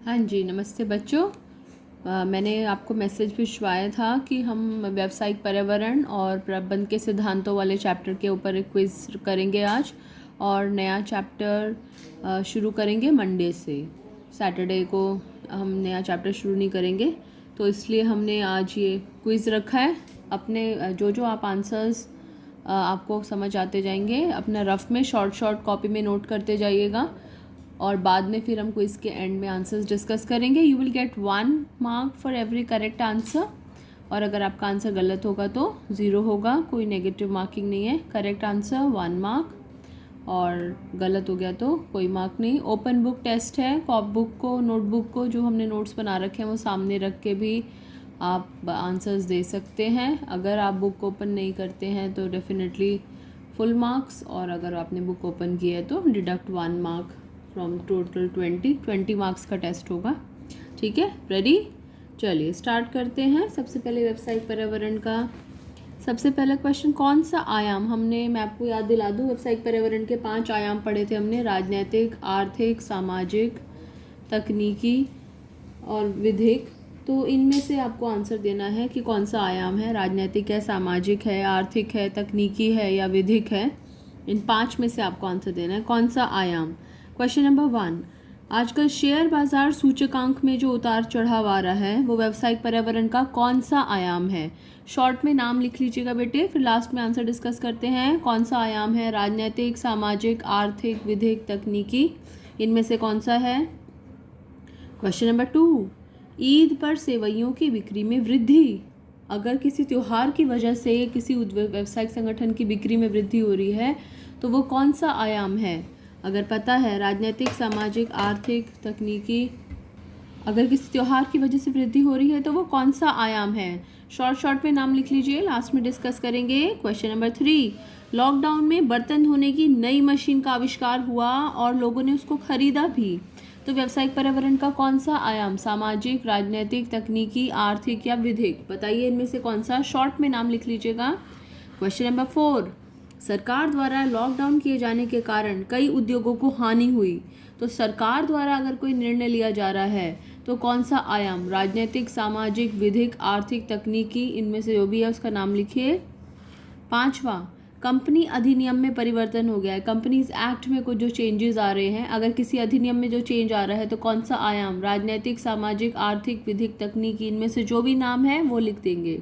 हाँ जी, नमस्ते बच्चों। मैंने आपको मैसेज भिजवाया था कि हम व्यावसायिक पर्यावरण और प्रबंध के सिद्धांतों वाले चैप्टर के ऊपर एक क्विज़ करेंगे आज, और नया चैप्टर शुरू करेंगे मंडे से। सैटरडे को हम नया चैप्टर शुरू नहीं करेंगे, तो इसलिए हमने आज ये क्विज़ रखा है। अपने जो आप आंसर्स आपको समझ आते जाएंगे, अपना रफ में शॉर्ट कॉपी में नोट करते जाइएगा, और बाद में फिर हम क्विज़ के एंड में आंसर्स डिस्कस करेंगे। You will get 1 mark for every correct answer, और अगर आपका आंसर गलत होगा तो 0 होगा, कोई नेगेटिव मार्किंग नहीं है। करेक्ट आंसर 1 मार्क, और गलत हो गया तो कोई मार्क नहीं। ओपन बुक टेस्ट है, कॉप बुक को, नोटबुक को, जो हमने नोट्स बना रखे हैं वो सामने रख के भी आप आंसर्स दे सकते हैं। अगर आप बुक ओपन नहीं करते हैं तो डेफिनेटली फुल मार्क्स, और अगर आपने बुक ओपन की है तो deduct 1 mark from total 20 marks का टेस्ट होगा। ठीक है, रेडी? चलिए स्टार्ट करते हैं। सबसे पहले व्यावसायिक पर्यावरण का सबसे पहला क्वेश्चन, कौन सा आयाम मैं आपको याद दिला दूं, व्यावसायिक पर्यावरण के 5 आयाम पढ़े थे हमने, राजनैतिक, आर्थिक, सामाजिक, तकनीकी और विधिक। तो इनमें से आपको आंसर देना है कि कौन सा आयाम है, राजनैतिक है, सामाजिक है, आर्थिक है, तकनीकी है या विधिक है। इन 5 में से आपको आंसर देना है कौन सा आयाम। क्वेश्चन नंबर 1, आजकल शेयर बाजार सूचकांक में जो उतार चढ़ाव आ रहा है वो व्यावसायिक पर्यावरण का कौन सा आयाम है। शॉर्ट में नाम लिख लीजिएगा बेटे, फिर लास्ट में आंसर डिस्कस करते हैं। कौन सा आयाम है, राजनैतिक, सामाजिक, आर्थिक, विधिक, तकनीकी, इनमें से कौन सा है। क्वेश्चन नंबर 2, ईद पर सेवइयों की बिक्री में वृद्धि। अगर किसी त्यौहार की वजह से किसी व्यावसायिक संगठन की बिक्री में वृद्धि हो रही है तो वो कौन सा आयाम है। अगर पता है, राजनीतिक, सामाजिक, आर्थिक, तकनीकी, अगर किसी त्यौहार की वजह से वृद्धि हो रही है तो वो कौन सा आयाम है। शॉर्ट में नाम लिख लीजिए, लास्ट में डिस्कस करेंगे। क्वेश्चन नंबर 3, लॉकडाउन में बर्तन धोने की नई मशीन का आविष्कार हुआ और लोगों ने उसको खरीदा भी, तो व्यावसायिक पर्यावरण का कौन सा आयाम, सामाजिक, राजनीतिक, तकनीकी, आर्थिक या विधिक, बताइए इनमें से कौन सा। शॉर्ट में नाम लिख लीजिएगा। क्वेश्चन नंबर 4, सरकार द्वारा लॉकडाउन किए जाने के कारण कई उद्योगों को हानि हुई, तो सरकार द्वारा अगर कोई निर्णय लिया जा रहा है तो कौन सा आयाम, राजनीतिक, सामाजिक, विधिक, आर्थिक, तकनीकी, इनमें से जो भी है उसका नाम लिखिए। 5वां, कंपनी अधिनियम में परिवर्तन हो गया है, कंपनीज एक्ट में कुछ जो चेंजेस आ रहे हैं, अगर किसी अधिनियम में जो चेंज आ रहा है तो कौन सा आयाम, राजनीतिक, सामाजिक, आर्थिक, विधिक, तकनीकी, इनमें से जो भी नाम है वो लिख देंगे।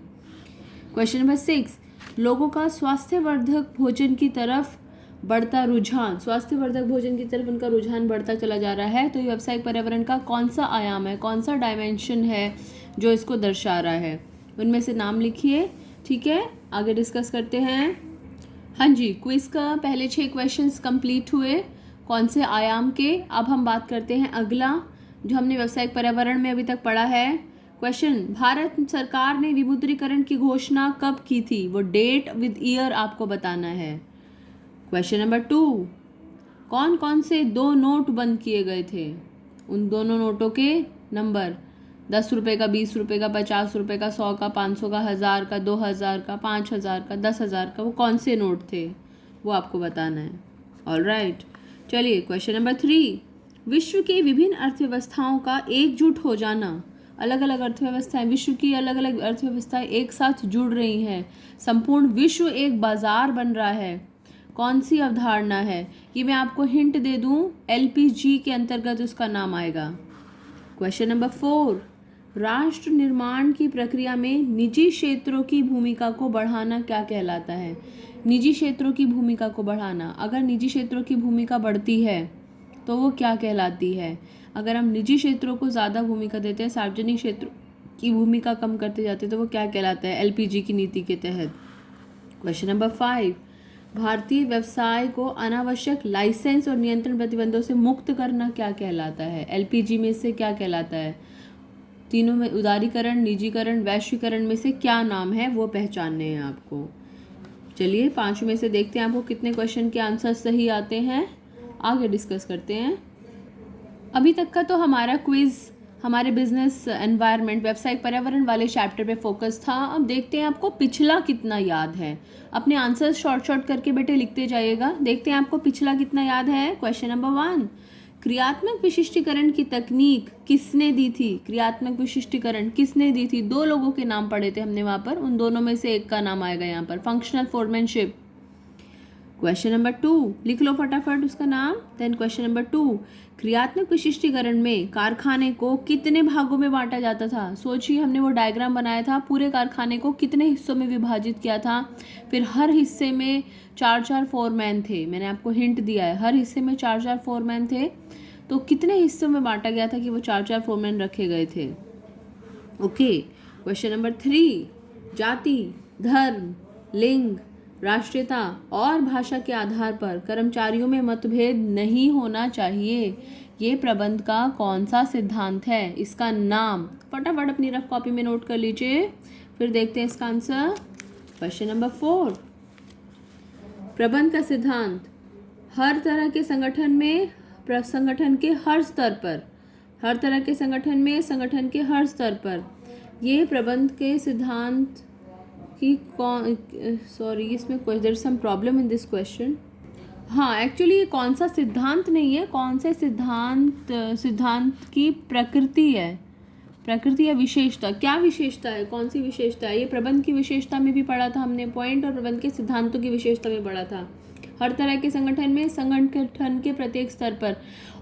क्वेश्चन नंबर 6, लोगों का स्वास्थ्यवर्धक भोजन की तरफ बढ़ता रुझान, स्वास्थ्यवर्धक भोजन की तरफ उनका रुझान बढ़ता चला जा रहा है, तो ये व्यावसायिक पर्यावरण का कौन सा आयाम है, कौन सा डायमेंशन है जो इसको दर्शा रहा है। उनमें से नाम लिखिए। ठीक है, आगे डिस्कस करते हैं। हाँ जी, क्विज का पहले 6 क्वेश्चंस कंप्लीट हुए कौन से आयाम के। अब हम बात करते हैं अगला जो हमने व्यावसायिक पर्यावरण में अभी तक पढ़ा है। क्वेश्चन, भारत सरकार ने विमुद्रीकरण की घोषणा कब की थी, वो डेट विद ईयर आपको बताना है। क्वेश्चन नंबर 2, कौन कौन से 2 नोट बंद किए गए थे, उन दोनों नोटों के नंबर, 10 रुपये का, 20 रुपये का, 50 रुपये का, 100 का, 500 का, 1000 का, 2000 का, 5000 का, 10,000 का, वो कौन से नोट थे वो आपको बताना है। ऑलराइट, चलिए क्वेश्चन नंबर 3, विश्व की विभिन्न अर्थव्यवस्थाओं का एकजुट हो जाना, अलग अलग अर्थव्यवस्थाएं, विश्व की अलग अलग अर्थव्यवस्थाएं एक साथ जुड़ रही हैं, संपूर्ण विश्व एक बाजार बन रहा है, कौन सी अवधारणा है। ये मैं आपको हिंट दे दूं, LPG के अंतर्गत उसका नाम आएगा। क्वेश्चन नंबर 4, राष्ट्र निर्माण की प्रक्रिया में निजी क्षेत्रों की भूमिका को बढ़ाना क्या कहलाता है। निजी क्षेत्रों की भूमिका को बढ़ाना, अगर निजी क्षेत्रों की भूमिका बढ़ती है तो वो क्या कहलाती है। अगर हम निजी क्षेत्रों को ज़्यादा भूमिका देते हैं, सार्वजनिक क्षेत्र की भूमिका कम करते जाते हैं, तो वो क्या कहलाता है, LPG की नीति के तहत। क्वेश्चन नंबर 5, भारतीय व्यवसाय को अनावश्यक लाइसेंस और नियंत्रण प्रतिबंधों से मुक्त करना क्या कहलाता है। LPG में से क्या कहलाता है, तीनों में उदारीकरण, निजीकरण, वैश्वीकरण में से क्या नाम है वो पहचानने हैं आपको। चलिए 5 में से देखते हैं आपको कितने क्वेश्चन के आंसर सही आते हैं, आगे डिस्कस करते हैं। अभी तक का तो हमारा क्विज हमारे बिजनेस एनवायरनमेंट, व्यावसायिक पर्यावरण वाले चैप्टर पे फोकस था। अब देखते हैं आपको पिछला कितना याद है। अपने आंसर्स शॉर्ट करके बेटे लिखते जाइएगा। देखते हैं आपको पिछला कितना याद है। क्वेश्चन नंबर 1, क्रियात्मक विशिष्टीकरण की तकनीक किसने दी थी? क्रियात्मक विशिष्टीकरण किसने दी थी? दो लोगों के नाम पढ़े थे हमने वहाँ पर, उन दोनों में से एक का नाम आएगा यहाँ पर, फंक्शनल फोरमैनशिप। क्वेश्चन नंबर 2 लिख लो फटाफट उसका नाम। देन क्वेश्चन नंबर 2, क्रियात्मक विशिष्टीकरण में कारखाने को कितने भागों में बांटा जाता था? सोचिए, हमने वो डायग्राम बनाया था, पूरे कारखाने को कितने हिस्सों में विभाजित किया था, फिर हर हिस्से में 4-4 फोरमैन थे। मैंने आपको हिंट दिया है, हर हिस्से में 4-4 फोरमैन थे, तो कितने हिस्सों में बांटा गया था कि वो 4-4 फोरमैन रखे गए थे? ओके। क्वेश्चन नंबर 3, जाति, धर्म, लिंग, राष्ट्रीयता और भाषा के आधार पर कर्मचारियों में मतभेद नहीं होना चाहिए। ये प्रबंध का कौन सा सिद्धांत है? इसका नाम फटाफट अपनी रफ कॉपी में नोट कर लीजिए, फिर देखते हैं इसका आंसर। क्वेश्चन नंबर 4, प्रबंध का सिद्धांत हर तरह के संगठन में, संगठन के हर स्तर पर, हर तरह के संगठन में, संगठन के हर स्तर पर, ये प्रबंध के सिद्धांत कि कौन, सॉरी इसमें there is some problem in this question. हाँ, एक्चुअली ये कौन सा सिद्धांत नहीं है, कौन से सिद्धांत, सिद्धांत की प्रकृति है, प्रकृति या विशेषता। क्या विशेषता है, कौन सी विशेषता है? ये प्रबंध की विशेषता में भी पढ़ा था हमने पॉइंट, और प्रबंध के सिद्धांतों की विशेषता में पढ़ा था। हर तरह के संगठन में, संगठन के प्रत्येक स्तर पर,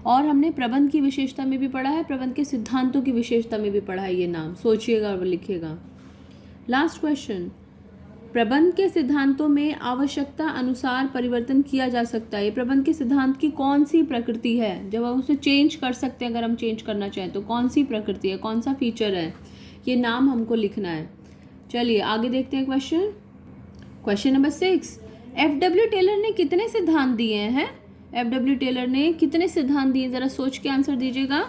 और हमने प्रबंध की विशेषता में भी पढ़ा है, प्रबंध के सिद्धांतों की विशेषता में भी पढ़ा है। ये नाम सोचिएगा और लिखिएगा। लास्ट क्वेश्चन, प्रबंध के सिद्धांतों में आवश्यकता अनुसार परिवर्तन किया जा सकता है। प्रबंध के सिद्धांत की कौन सी प्रकृति है जब हम उसे चेंज कर सकते हैं? अगर हम चेंज करना चाहें तो कौन सी प्रकृति है, कौन सा फीचर है, ये नाम हमको लिखना है। चलिए आगे देखते हैं question. Question number 6, FW Taylor ने कितने सिद्धांत दिए हैं? FW टेलर ने कितने सिद्धांत दिए, जरा सोच के आंसर दीजिएगा।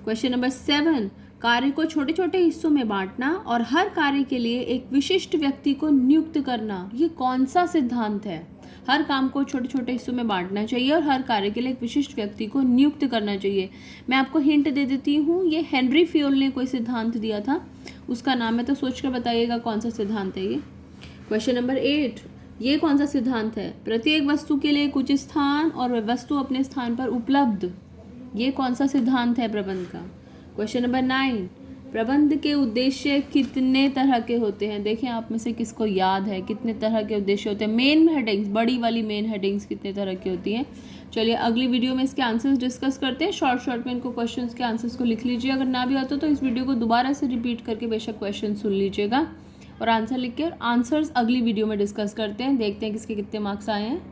क्वेश्चन नंबर 7, कार्य को छोटे छोटे हिस्सों में बांटना और हर कार्य के लिए एक विशिष्ट व्यक्ति को नियुक्त करना, ये कौन सा सिद्धांत है? हर काम को छोटे छोटे हिस्सों में बांटना चाहिए और हर कार्य के लिए एक विशिष्ट व्यक्ति को नियुक्त करना चाहिए। मैं आपको हिंट दे देती हूँ, ये हेनरी फ्योल ने कोई सिद्धांत दिया था, उसका नाम है, तो सोच कर बताइएगा कौन सा सिद्धांत है ये। क्वेश्चन नंबर 8, ये कौन सा सिद्धांत है? प्रत्येक वस्तु के लिए कुछ स्थान और वह वस्तु अपने स्थान पर उपलब्ध, ये कौन सा सिद्धांत है प्रबंध का? क्वेश्चन नंबर 9, प्रबंध के उद्देश्य कितने तरह के होते हैं? देखें आप में से किसको याद है कितने तरह के उद्देश्य होते हैं? मेन हेडिंग्स, बड़ी वाली मेन हेडिंग्स कितने तरह की होती हैं? चलिए अगली वीडियो में इसके आंसर्स डिस्कस करते हैं। शॉर्ट में इनको क्वेश्चंस के आंसर्स को लिख लीजिए, अगर ना भी आता तो इस वीडियो को दोबारा से रिपीट करके बेशक क्वेश्चन सुन लीजिएगा और आंसर लिख के, और आंसर्स अगली वीडियो में डिस्कस करते हैं। देखते हैं किसके कितने मार्क्स आए हैं।